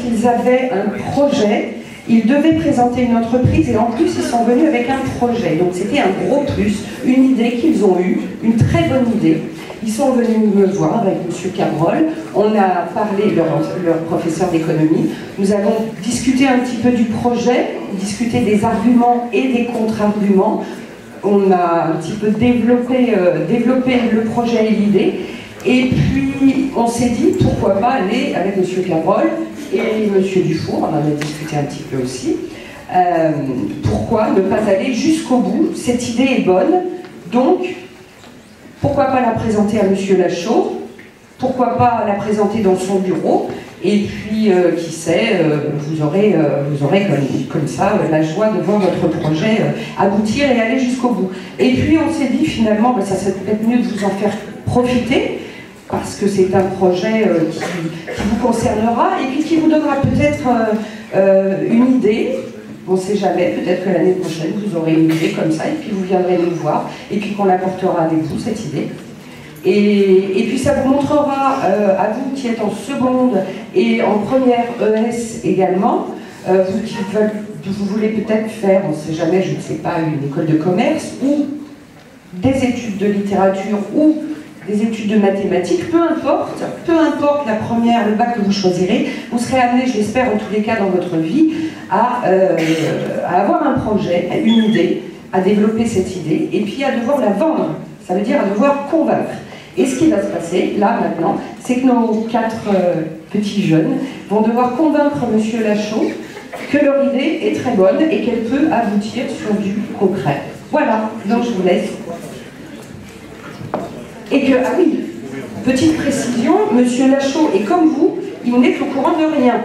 qu'ils avaient un projet, ils devaient présenter une entreprise et en plus ils sont venus avec un projet. Donc c'était un gros plus, une idée qu'ils ont eue, une très bonne idée. Ils sont venus me voir avec M. Cabrol, on a parlé, leur professeur d'économie, nous avons discuté un petit peu du projet, discuté des arguments et des contre-arguments, on a un petit peu développé le projet et l'idée, et puis on s'est dit pourquoi pas aller avec M. Cabrol et M. Dufour, on en a discuté un petit peu aussi, pourquoi ne pas aller jusqu'au bout, cette idée est bonne, donc pourquoi pas la présenter à M. Lachaud, pourquoi pas la présenter dans son bureau, et puis qui sait, vous aurez comme ça la joie de voir votre projet aboutir et aller jusqu'au bout. Et puis on s'est dit finalement, ben, ça serait peut-être mieux de vous en faire profiter, parce que c'est un projet qui vous concernera et puis qui vous donnera peut-être une idée. On ne sait jamais, peut-être que l'année prochaine vous aurez une idée comme ça et puis vous viendrez nous voir et puis qu'on la portera avec vous, cette idée. Et puis ça vous montrera, à vous qui êtes en seconde et en première ES également, vous qui vous voulez peut-être faire, on ne sait jamais, je ne sais pas, une école de commerce ou des études de littérature ou des études de mathématiques, peu importe la première, le bac que vous choisirez, vous serez amené, je l'espère en tous les cas dans votre vie, à avoir un projet, une idée, à développer cette idée, et puis à devoir la vendre, ça veut dire à devoir convaincre. Et ce qui va se passer, là, maintenant, c'est que nos 4 petits jeunes vont devoir convaincre M. Lachaud que leur idée est très bonne et qu'elle peut aboutir sur du concret. Voilà, donc je vous laisse. Et que, ah oui, petite précision, M. Lachaud est comme vous, il n'est au courant de rien.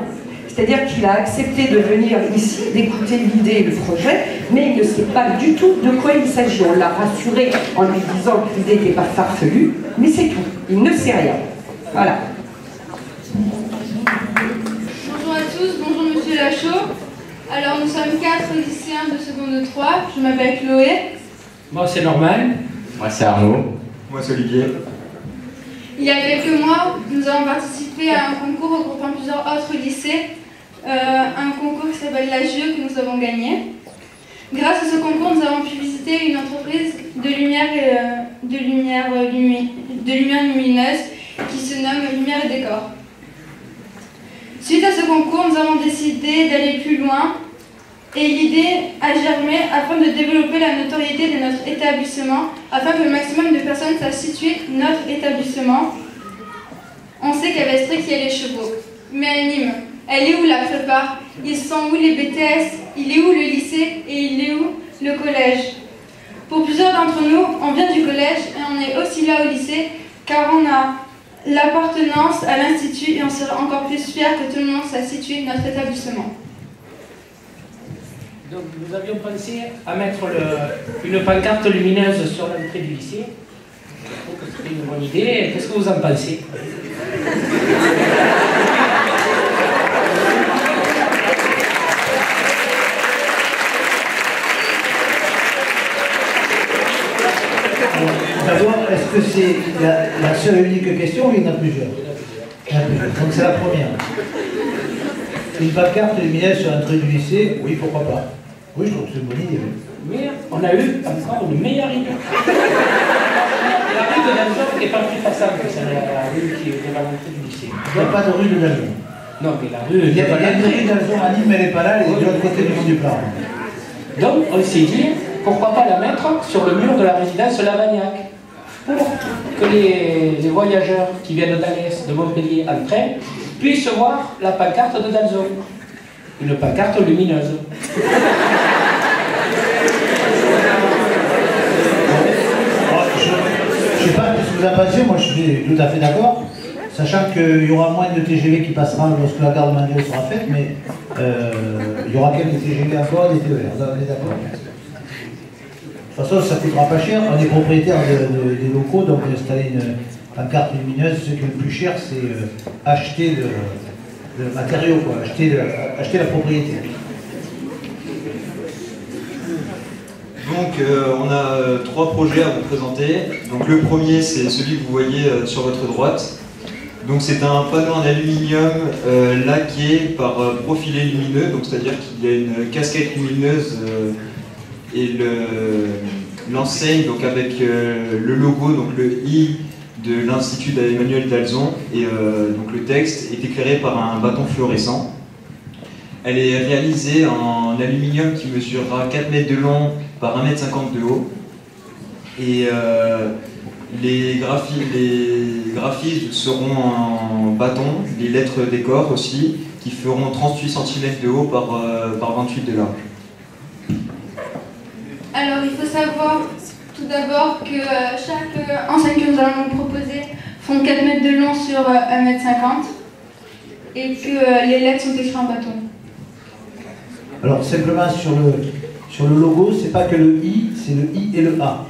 C'est-à-dire qu'il a accepté de venir ici, d'écouter l'idée et le projet, mais il ne sait pas du tout de quoi il s'agit. On l'a rassuré en lui disant que l'idée n'était pas farfelue, mais c'est tout. Il ne sait rien. Voilà. Bonjour à tous, bonjour Monsieur Lachaud. Alors nous sommes 4 lycéens de seconde 3. Je m'appelle Chloé. Moi c'est Norman. Moi c'est Arnaud. Moi c'est Olivier. Il y a quelques mois, nous avons participé à un concours regroupant plusieurs autres lycées, un concours qui s'appelle l'AGE que nous avons gagné. Grâce à ce concours, nous avons pu visiter une entreprise de lumière lumineuse qui se nomme Lumière et Décor. Suite à ce concours, nous avons décidé d'aller plus loin et l'idée a germé afin de développer la notoriété de notre établissement, afin que le maximum de personnes sachent situer notre établissement. On sait qu'à Vestrix, il y a les chevaux. Mais à Nîmes, elle est où la prépa? Ils sont où les BTS? Il est où le lycée? Et il est où le collège? Pour plusieurs d'entre nous, on vient du collège et on est aussi là au lycée, car on a l'appartenance à l'institut et on sera encore plus fiers que tout le monde sache situer notre établissement. Donc nous avions pensé à mettre une pancarte lumineuse sur l'entrée du lycée. Je trouve que c'était une bonne idée. Qu'est-ce que vous en pensez? D'abord, est-ce que c'est la seule et unique question ou il y en a plusieurs? Donc c'est la première. Une pancarte lumineuse sur l'entrée du lycée, oui, pourquoi pas. Oui, je trouve que c'est une bonne idée. Mais on a eu encore une meilleure idée. La rue de Dalzon n'est pas plus passable que la rue qui est devant l'entrée du lycée. Il n'y a pas de rue de Dalzon. Non, mais la rue... Il y a une rue de Dalzon à Nîmes, mais elle n'est pas là, elle est de l'autre côté du monde du plan. Donc, on s'est dit, pourquoi pas la mettre sur le mur de la résidence Lavagnac, pour que les voyageurs qui viennent d'Alès, de Montpellier en train, puissent voir la pancarte de Dalzon. Une pancarte lumineuse. Je ne sais pas ce que vous en pensez, moi je suis tout à fait d'accord, sachant qu'il y aura moins de TGV qui passera lorsque la gare de Mandel sera faite, mais il y aura quelques TGV encore, des TER, on est d'accord. De toute façon, ça ne coûtera pas cher, on est propriétaire des locaux, donc installer une pancarte lumineuse, ce qui est le plus cher, c'est acheter le matériau, quoi, acheter la propriété. Donc on a 3 projets à vous présenter. Donc le premier c'est celui que vous voyez sur votre droite. Donc c'est un panneau en aluminium laqué par profilé lumineux, donc c'est-à-dire qu'il y a une casquette lumineuse et l'enseigne donc avec le logo, donc le I de l'Institut d'Emmanuel Dalzon, et donc le texte est éclairé par un bâton fluorescent. Elle est réalisée en aluminium qui mesurera 4 mètres de long par 1,50 m de haut. Et les graphismes seront en bâton, les lettres décor aussi, qui feront 38 cm de haut par 28 de large. Alors il faut savoir tout d'abord que chaque enseigne que nous allons vous proposer font 4 mètres de long sur 1,50 m et que les lettres sont écrites en bâton. Alors simplement sur le logo, c'est pas que le I, c'est le I et le A.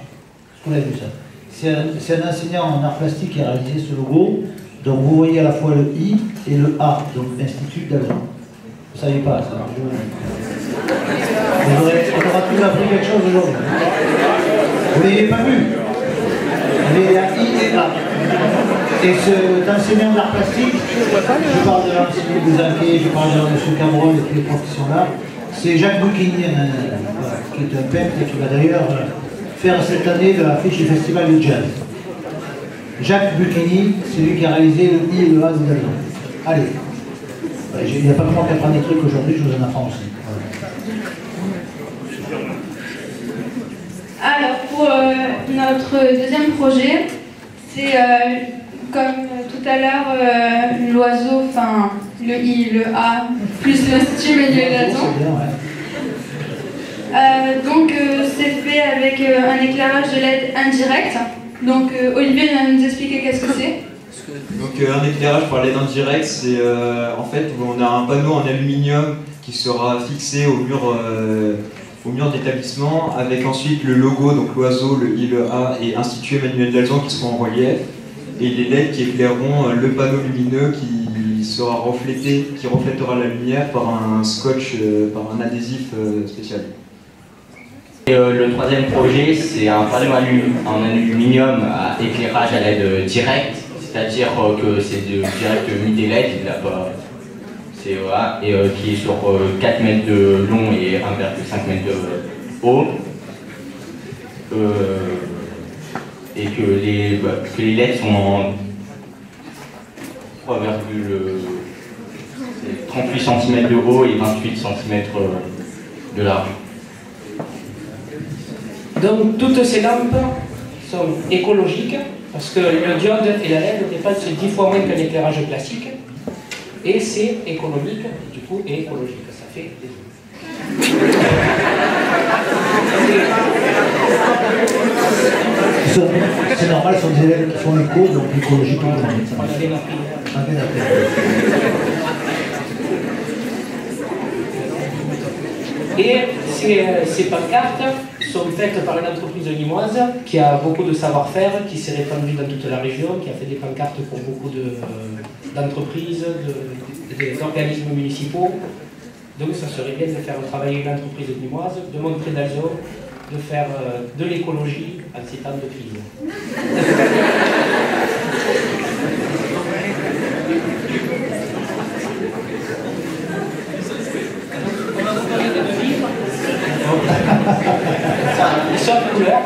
On a vu ça. C'est un enseignant en art plastique qui a réalisé ce logo. Donc vous voyez à la fois le I et le A, donc Institut Dalzon. Vous ne saviez pas ça. On aura tous appris quelque chose aujourd'hui. Vous ne l'avez pas vu. Mais il y a I et A. Et cet enseignant d'art plastique, je parle de l'enseignant Bouzanquet, je parle de M. Cameron et tous les profs qui sont là, c'est Jacques Bouquigny, qui est un peintre qui va d'ailleurs faire cette année l'affiche du Festival de Jazz. Jacques Bouquigny, c'est lui qui a réalisé le I et le A de Dalzon. Allez, il n'y a pas que moi qui apprends des trucs aujourd'hui, je vous en apprends aussi. Voilà. Alors pour notre deuxième projet, c'est comme tout à l'heure l'oiseau, enfin le I, le A, plus l'Institut Emmanuel Dalzon. Donc c'est fait avec un éclairage de LED indirect. Donc Olivier vient nous expliquer qu'est-ce que c'est. Donc un éclairage par LED indirect, c'est en fait où on a un panneau en aluminium qui sera fixé au mur d'établissement avec ensuite le logo, donc l'oiseau, le I, le A et Institut Emmanuel Dalzon qui seront en relief, et les LED qui éclaireront le panneau lumineux qui sera reflété, qui reflètera la lumière par un scotch, par un adhésif spécial. Et, le troisième projet, c'est un panneau en aluminium à éclairage à LED direct, c'est-à-dire que c'est direct midi LED, il n'a pas. Voilà, et qui est sur 4 mètres de long et 1,5 m de haut. Et que les LED sont en 38 cm de haut et 28 cm de large. Donc toutes ces lampes sont écologiques parce que le diode et la LED dépensent 10 fois moins qu'un éclairage classique. Et c'est économique, du coup, et écologique. Ça fait des deux. C'est normal, ce sont des élèves qui font l'éco, donc écologique. Et ces pancartes sont faites par une entreprise limoise qui a beaucoup de savoir-faire, qui s'est répandue dans toute la région, qui a fait des pancartes pour beaucoup d'entreprises, d'organismes municipaux. Donc ça serait bien de faire travailler une entreprise limoise, de montrer Dalzon, de faire de l'écologie en ces temps de crise. Ils sont en couleur.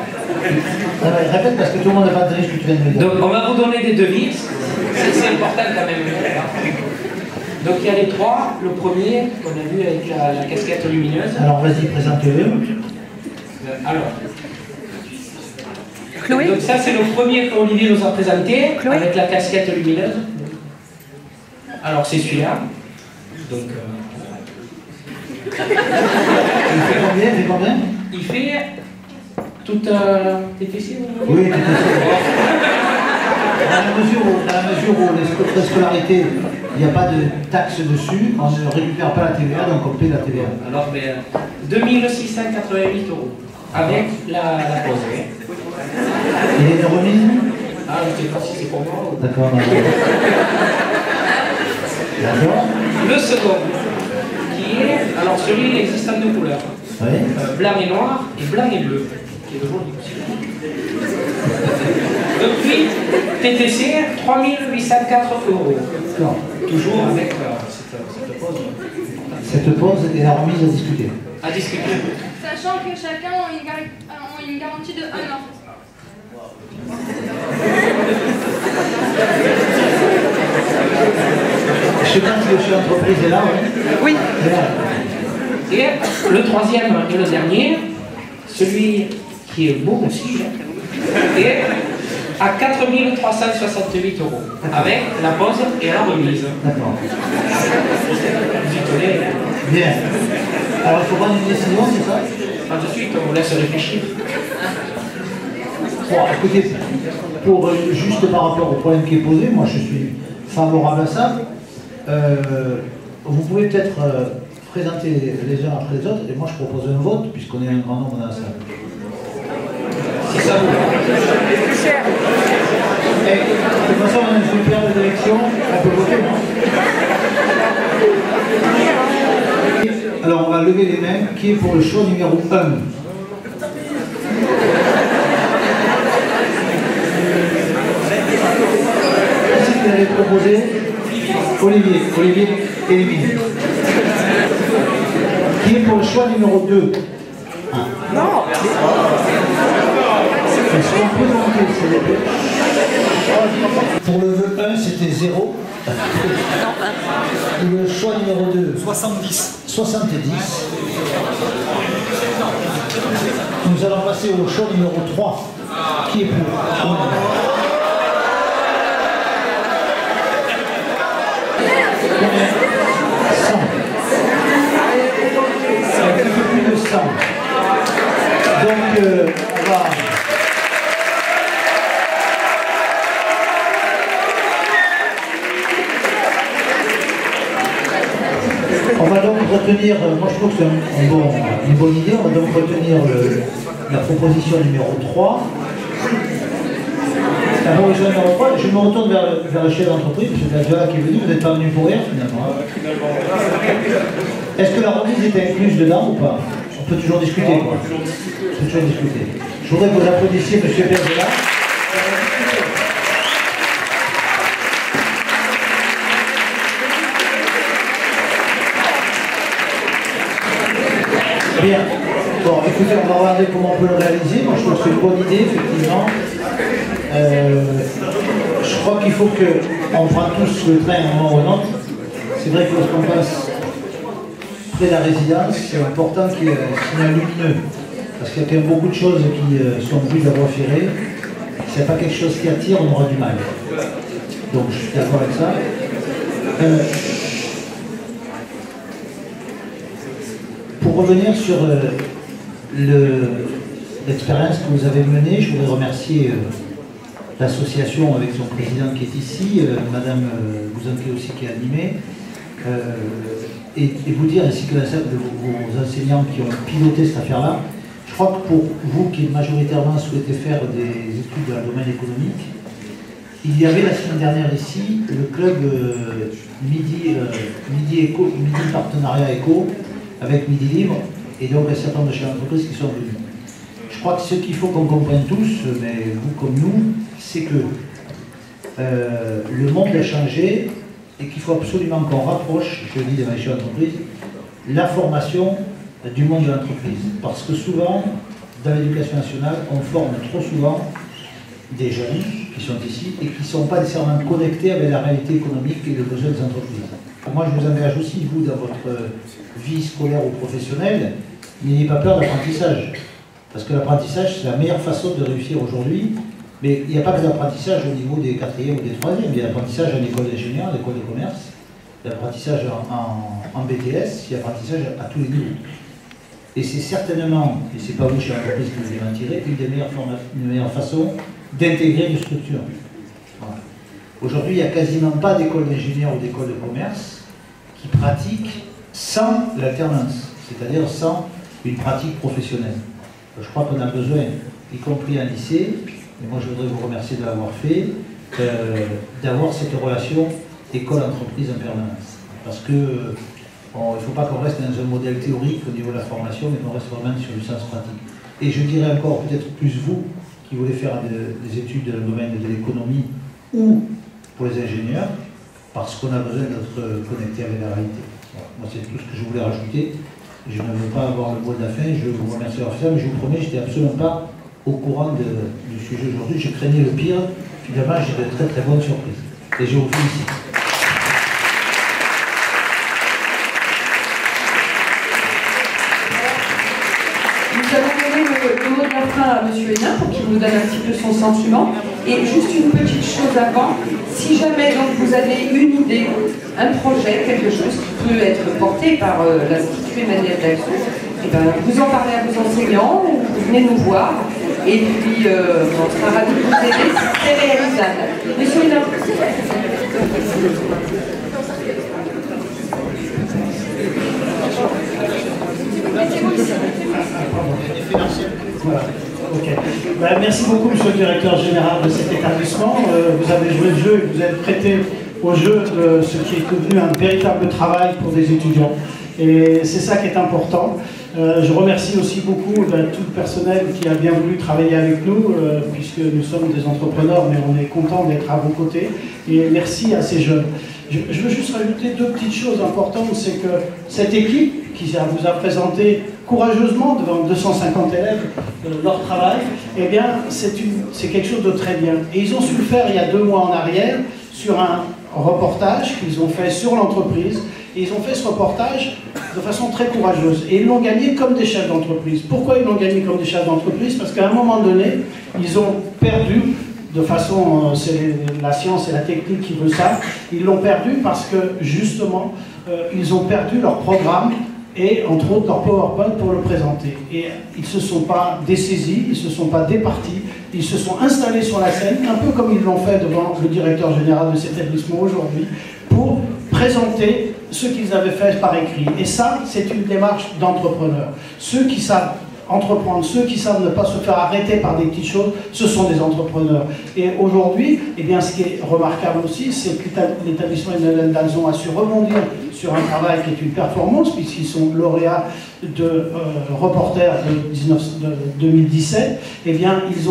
Répète parce que tout le monde n'a pas entendu ce que tu viens de me dire. Donc on va vous donner des devis, c'est important quand même. Donc il y a les trois, le premier qu'on a vu avec la casquette lumineuse. Alors vas-y, présente-le. Alors. Chloé. Donc ça c'est le premier qu'Olivier nous a présenté, Chloé, avec la casquette lumineuse. Alors c'est celui-là. Donc Il fait combien? Il fait combien? il fait toute... T'es ici? Oui, tout à fait. Dans la mesure où les scolarités, il n'y a pas de taxe dessus, on ne récupère pas la TVA, donc on paie la TVA. Alors, 2688 € avec la pause. Il y a une remise? Ah, je ne sais pas si c'est pour moi. D'accord. D'accord. Le second, qui est... Alors, celui il existe en deux couleurs. Oui. Blanc et noir et blanc et bleu, qui est le jaune du Depuis TTC, 3804 €. Non. Toujours avec cette pause. Cette pause est la remise à discuter. À discuter. Sachant que chacun a une garantie de 1 an. Je pense que chez l'entreprise est là, oui. Oui. Et le troisième et le dernier, celui qui est beau aussi, est à 4368 €, avec la pause et la remise. D'accord. Vous y tenez. Bien. Alors il faut prendre une décision, c'est ça? Pas de suite, on vous laisse réfléchir. Bon, écoutez, juste par rapport au problème qui est posé, moi je suis favorable à ça. Vous pouvez peut-être présenter les uns après les autres, et moi je propose un vote, puisqu'on est un grand nombre dans la salle. Si ça vous va. Et, de toute façon, on a une super d'élection, on peut voter, non? Alors on va lever les mains. Qui est pour le choix numéro 1? Qu'est-ce que vous avez proposé? Olivier, élimine. Qui est pour le choix numéro 2? Non. Est-ce qu'on peut monter, s'il vous plaît? Pour le vœu 1, c'était 0. Le choix numéro 2, 70. Nous allons passer au choix numéro 3. Qui est pour? 100. Un peu plus de 100. Donc, on va donc retenir, moi je trouve que c'est une bonne idée, on va donc retenir la proposition numéro 3. La proposition numéro 3, je me retourne vers le chef d'entreprise, M. Gagiola qui est venu, vous n'êtes pas venu pour rien finalement. Est-ce que la remise est incluse dedans ou pas? On peut toujours discuter quoi. On peut toujours discuter. Je voudrais que vous applaudissiez M. Gagiola. Bien. Bon, écoutez, on va regarder comment on peut le réaliser. Moi, je trouve que c'est une bonne idée, effectivement. Je crois qu'il faut qu'on prenne tous le train à un moment ou à un autre. C'est vrai que lorsqu'on passe près de la résidence, c'est important qu'il y ait un signal lumineux. Parce qu'il y a quand même beaucoup de choses qui sont vues de la voie ferrée. Si ce n'est pas quelque chose qui attire, on aura du mal. Donc, je suis d'accord avec ça. Pour revenir sur l'expérience que vous avez menée, je voudrais remercier l'association avec son président qui est ici, Madame Bouzanké aussi qui a animé, et vous dire, ainsi que l'ensemble de vos enseignants qui ont piloté cette affaire-là, je crois que pour vous qui majoritairement souhaitez faire des études dans le domaine économique, il y avait la semaine dernière ici le club Midi Partenariat Éco, avec Midi Libre, et donc un certain nombre de chefs d'entreprise qui sont venus. Je crois que ce qu'il faut qu'on comprenne tous, mais vous comme nous, c'est que le monde a changé et qu'il faut absolument qu'on rapproche, je le dis de ma chef d'entreprise, la formation du monde de l'entreprise. Parce que souvent, dans l'éducation nationale, on forme trop souvent des jeunes qui sont ici et qui ne sont pas nécessairement connectés avec la réalité économique et les besoins des entreprises. Moi, je vous engage aussi, vous, dans votre vie scolaire ou professionnelle, n'ayez pas peur d'apprentissage. Parce que l'apprentissage, c'est la meilleure façon de réussir aujourd'hui. Mais il n'y a pas que l'apprentissage au niveau des 4e ou des 3e. Il y a l'apprentissage en école d'ingénieur, en école de commerce, l'apprentissage en BTS, il y a l'apprentissage à tous les niveaux. Et c'est certainement, et ce n'est pas vous chez l'entreprise qui vous en tirer, une des meilleures façons d'intégrer une structure. Voilà. Aujourd'hui, il n'y a quasiment pas d'école d'ingénieur ou d'école de commerce qui pratiquent sans l'alternance, c'est-à-dire sans une pratique professionnelle. Je crois qu'on a besoin, y compris un lycée, et moi je voudrais vous remercier de l'avoir fait, d'avoir cette relation école-entreprise en permanence. Parce que il ne faut pas qu'on reste dans un modèle théorique au niveau de la formation, mais qu'on reste vraiment sur du sens pratique. Et je dirais encore, peut-être plus vous, qui voulaient faire des études dans le domaine de l'économie ou pour les ingénieurs, parce qu'on a besoin d'être connecté avec la réalité. Voilà. Moi, c'est tout ce que je voulais rajouter. Je ne veux pas avoir le mot de la fin, je vous remercie d'avoir fait ça, mais je vous promets, je n'étais absolument pas au courant du sujet aujourd'hui. Je craignais le pire, finalement j'ai de très très bonnes surprises. Et je vous félicite. Nous allons donner le mot de la fin à M. Hénin pour qu'il nous donne un petit peu son sentiment. Et juste une petite chose avant, si jamais donc, vous avez une idée, un projet, quelque chose qui peut être porté par l'Institut Emmanuel Daxon, eh ben, vous en parlez à vos enseignants, vous venez nous voir, et puis on sera ravis de vous aider, c'est réalisable. Monsieur Hénin. Voilà. Okay. Ben, merci beaucoup, monsieur le directeur général de cet établissement. Vous avez joué le jeu et vous êtes prêté au jeu de ce qui est devenu un véritable travail pour des étudiants. Et c'est ça qui est important. Je remercie aussi beaucoup tout le personnel qui a bien voulu travailler avec nous, puisque nous sommes des entrepreneurs, mais on est content d'être à vos côtés. Et merci à ces jeunes. Je veux juste rajouter deux petites choses importantes, c'est que cette équipe qui vous a présenté courageusement devant 250 élèves leur travail, eh bien c'est quelque chose de très bien. Et ils ont su le faire il y a 2 mois en arrière sur un reportage qu'ils ont fait sur l'entreprise. Et ils ont fait ce reportage de façon très courageuse. Et ils l'ont gagné comme des chefs d'entreprise. Pourquoi ils l'ont gagné comme des chefs d'entreprise? Parce qu'à un moment donné, ils ont perdu, de façon, c'est la science et la technique qui veut ça, ils l'ont perdu parce que justement, ils ont perdu leur programme et entre autres leur PowerPoint pour le présenter. Et ils ne se sont pas dessaisis, ils ne se sont pas départis, ils se sont installés sur la scène, un peu comme ils l'ont fait devant le directeur général de cet établissement aujourd'hui, pour présenter ce qu'ils avaient fait par écrit. Et ça, c'est une démarche d'entrepreneur. Ceux qui savent entreprendre, ceux qui savent ne pas se faire arrêter par des petites choses, ce sont des entrepreneurs. Et aujourd'hui, eh bien, ce qui est remarquable aussi, c'est que l'établissement Emmanuel Daxon a su rebondir sur un travail qui est une performance, puisqu'ils sont lauréats de Reporter de 2017. Eh bien, ils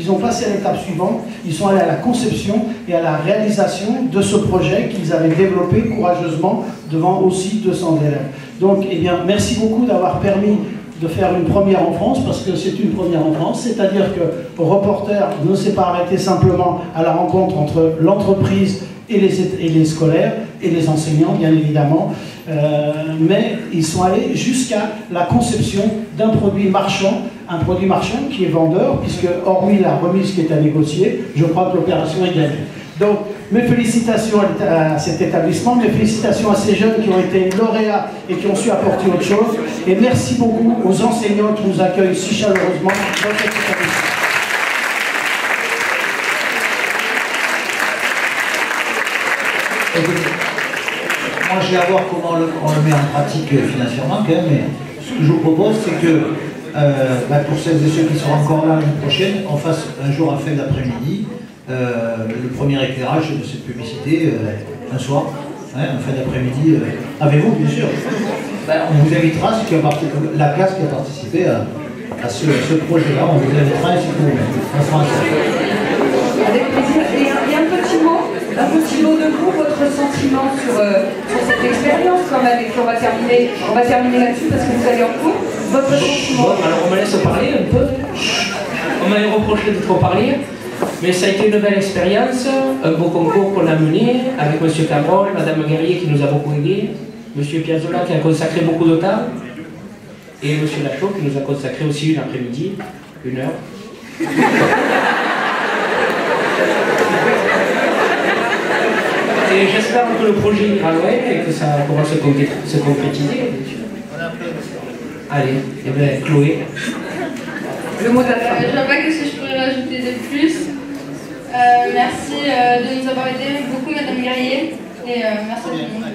ont passé à l'étape suivante, ils sont allés à la conception et à la réalisation de ce projet qu'ils avaient développé courageusement devant aussi 200 élèves. Donc, eh bien, merci beaucoup d'avoir permis de faire une première en France, parce que c'est une première en France, c'est-à-dire que Reporter ne s'est pas arrêté simplement à la rencontre entre l'entreprise et les scolaires, et les enseignants, bien évidemment, mais ils sont allés jusqu'à la conception d'un produit marchand qui est vendeur, puisque hormis la remise qui est à négocier, je crois que l'opération est gagnée. Donc, mes félicitations à cet établissement, mes félicitations à ces jeunes qui ont été lauréats et qui ont su apporter autre chose, et merci beaucoup aux enseignants qui nous accueillent si chaleureusement dans cet établissement. Moi, je vais voir comment on le met en pratique financièrement quand même, mais ce que je vous propose, c'est que pour celles et ceux qui seront encore là l'année prochaine, on fasse un jour en fin d'après-midi le premier éclairage de cette publicité un soir, en fin d'après-midi, avec vous bien sûr. On vous invitera, la classe qui a participé à ce projet-là, on vous invitera ainsi que vous, en France. Avec plaisir. Et un petit mot de vous, votre sentiment sur cette expérience quand même, et puis on va terminer là-dessus parce que vous allez en cours. Votre sentiment. Bon, alors on me laisse parler un peu. On m'avait reproché de trop parler, mais ça a été une belle expérience, un beau concours qu'on a mené avec M. Cabrol, Mme Guerrier qui nous a beaucoup aidés, M. Piazzolla qui a consacré beaucoup de temps, et M. Lachaud qui nous a consacré aussi une après-midi, 1 heure. Et j'espère que le projet ira loin et que ça pourra se concrétiser. Allez, et bien Chloé. Le mot de la fin. Je ne vois pas ce que je pourrais rajouter de plus. Merci de nous avoir aidés beaucoup, Madame Guerrier, et merci à tout le monde.